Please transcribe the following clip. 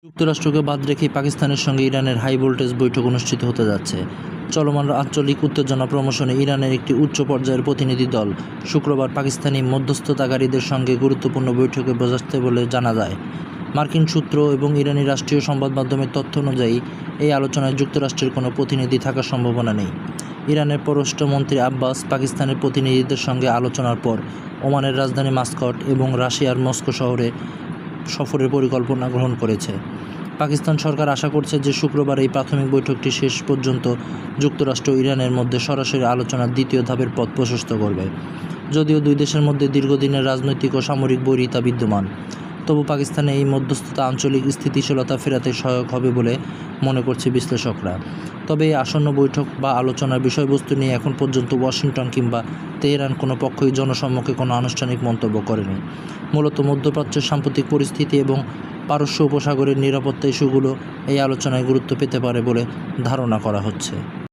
যুক্তরাষ্ট্রকে বাদ রেখেই পাকিস্তানের সঙ্গে ইরানের হাই ভোল্টেজ বৈঠক অনুষ্ঠিত হতে যাচ্ছে। চলমান আঞ্চলিক উত্তেজনা প্রশমনে ইরানের একটি উচ্চ পর্যায়ের প্রতিনিধি দল শুক্রবার পাকিস্তানি মধ্যস্থতাকারীদের সঙ্গে গুরুত্বপূর্ণ বৈঠকে বসছে বলে জানা যায়। মার্কিন সূত্র এবং ইরানি রাষ্ট্রীয় সংবাদ মাধ্যমের তথ্য অনুযায়ী এই আলোচনায় যুক্তরাষ্ট্রের কোনো প্রতিনিধি থাকার সম্ভাবনা নেই। ইরানের পররাষ্ট্রমন্ত্রী আব্বাস পাকিস্তানের প্রতিনিধিদের সঙ্গে আলোচনার পর ওমানের রাজধানী মাস্কট এবং রাশিয়ার মস্কো শহরে সফরের পরিকল্পনা গ্রহণ করেছে। পাকিস্তান সরকার আশা করছে যে শুক্রবার এই প্রাথমিক বৈঠকটি শেষ পর্যন্ত যুক্তরাষ্ট্র ও ইরানের মধ্যে সরাসরি আলোচনার দ্বিতীয় ধাপের পথ প্রশস্ত করবে। যদিও দুই দেশের মধ্যে দীর্ঘদিনের রাজনৈতিক ও সামরিক বৈরিতা বিদ্যমান, তবু পাকিস্তানে এই মধ্যস্থতা আঞ্চলিক স্থিতিশীলতা ফেরাতে সহায়ক হবে বলে মনে করছে বিশ্লেষকরা। তবে এই আসন্ন বৈঠক বা আলোচনার বিষয়বস্তু নিয়ে এখন পর্যন্ত ওয়াশিংটন কিংবা তেহরান কোনো পক্ষই জনসম্মুখে কোনো আনুষ্ঠানিক মন্তব্য করেনি। মূলত মধ্যপ্রাচ্যের সাম্প্রতিক পরিস্থিতি এবং পারস্য উপসাগরের নিরাপত্তা ইস্যুগুলো এই আলোচনায় গুরুত্ব পেতে পারে বলে ধারণা করা হচ্ছে।